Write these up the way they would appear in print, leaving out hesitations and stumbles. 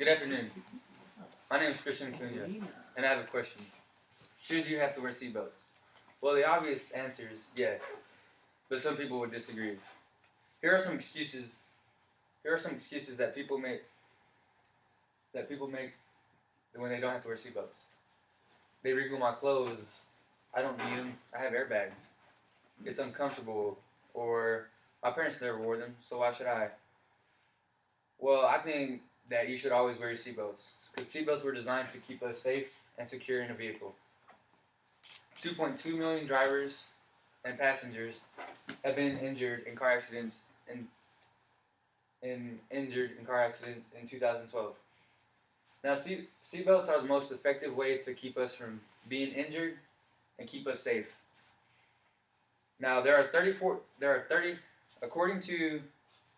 Good afternoon. My name is Christian Cunha, and I have a question. Should you have to wear seatbelts? Well, the obvious answer is yes, but some people would disagree. Here are some excuses. Here are some excuses that people make. When they don't have to wear seatbelts. They wrinkle my clothes. I don't need them. I have airbags. It's uncomfortable. Or my parents never wore them, so why should I? Well, I think that you should always wear your seatbelts, because seatbelts were designed to keep us safe and secure in a vehicle. 2.2 million drivers and passengers have been injured in car accidents in 2012. Now, seatbelts are the most effective way to keep us from being injured and keep us safe. Now, according to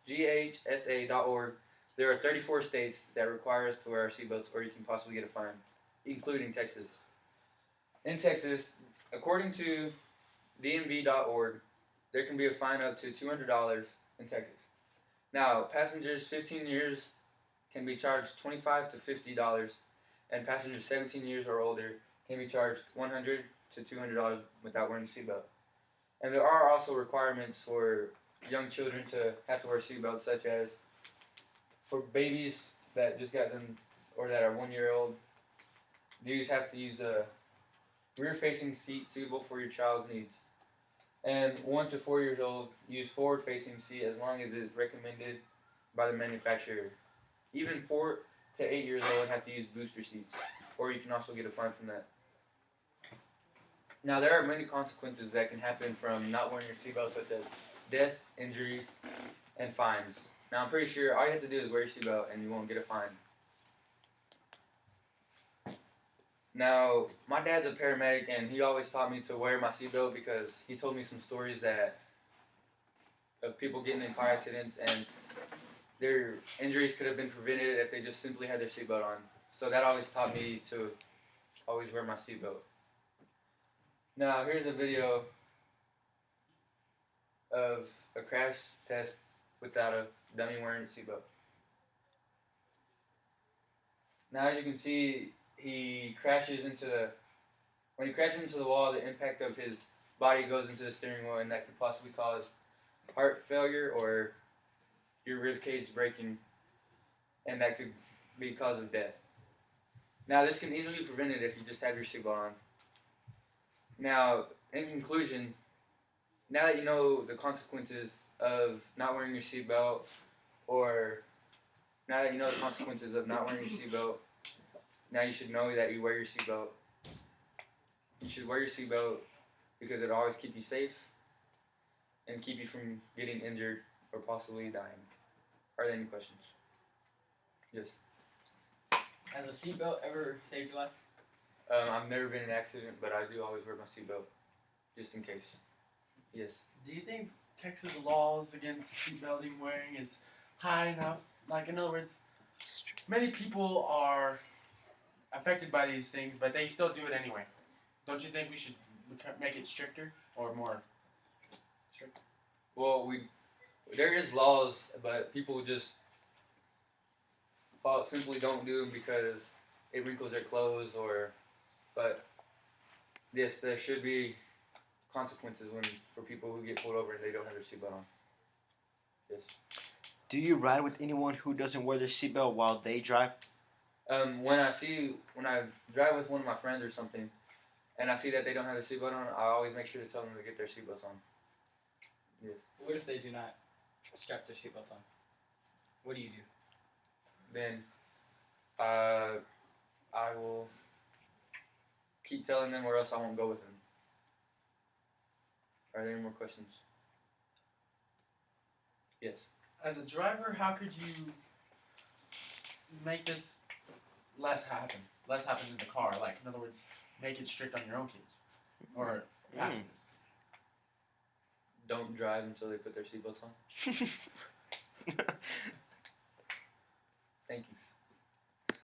GHSA.org, there are 34 states that require us to wear our seatbelts, or you can possibly get a fine, including Texas. In Texas, according to DMV.org, there can be a fine up to $200 in Texas. Now, passengers 15 years can be charged $25 to $50, and passengers 17 years or older can be charged $100 to $200 without wearing a seatbelt. And there are also requirements for young children to have to wear seatbelts, such as for babies that just got them or that are 1 year old. You have to use a rear-facing seat suitable for your child's needs. And 1 to 4 years old, use forward-facing seat as long as it's recommended by the manufacturer. Even 4 to 8 years old have to use booster seats, or you can also get a fine from that. Now, there are many consequences that can happen from not wearing your seatbelt, such as death, injuries, and fines. Now, I'm pretty sure all you have to do is wear your seatbelt and you won't get a fine. Now, my dad's a paramedic, and he always taught me to wear my seatbelt because he told me some stories of people getting in car accidents and their injuries could have been prevented if they just simply had their seatbelt on. So that always taught me to always wear my seatbelt. Now, here's a video of a crash test without a dummy wearing a seatbelt. Now, as you can see, when he crashes into the wall, the impact of his body goes into the steering wheel, and that could possibly cause heart failure or your rib cage breaking, and that could be the cause of death. Now, this can easily be prevented if you just have your seatbelt on. Now, in conclusion, now that you know the consequences of not wearing your seatbelt, or now that you know the consequences of not wearing your seatbelt, now you should know that you wear your seatbelt. You should wear your seatbelt because it'll always keep you safe and keep you from getting injured or possibly dying. Are there any questions? Yes. Has a seatbelt ever saved your life? I've never been in an accident, but I do always wear my seatbelt, just in case. Yes. Do you think Texas laws against seatbelting wearing is high enough? Like, in other words, many people are affected by these things, but they still do it anyway. Don't you think we should make it stricter or more strict? Well, there is laws, but people just simply don't do them because it wrinkles their clothes, but yes, there should be consequences for people who get pulled over and they don't have their seatbelt on. Yes. Do you ride with anyone who doesn't wear their seatbelt while they drive? When I drive with one of my friends or something, and I see that they don't have their seatbelt on, I always make sure to tell them to get their seatbelts on. Yes. What if they do not strap their seatbelt on? What do you do? Then, I will keep telling them, or else I won't go with them. Are there any more questions? Yes. As a driver, how could you make this less happen in the car? Like, in other words, make it strict on your own kids or passengers. Don't drive until they put their seatbelts on. Thank you.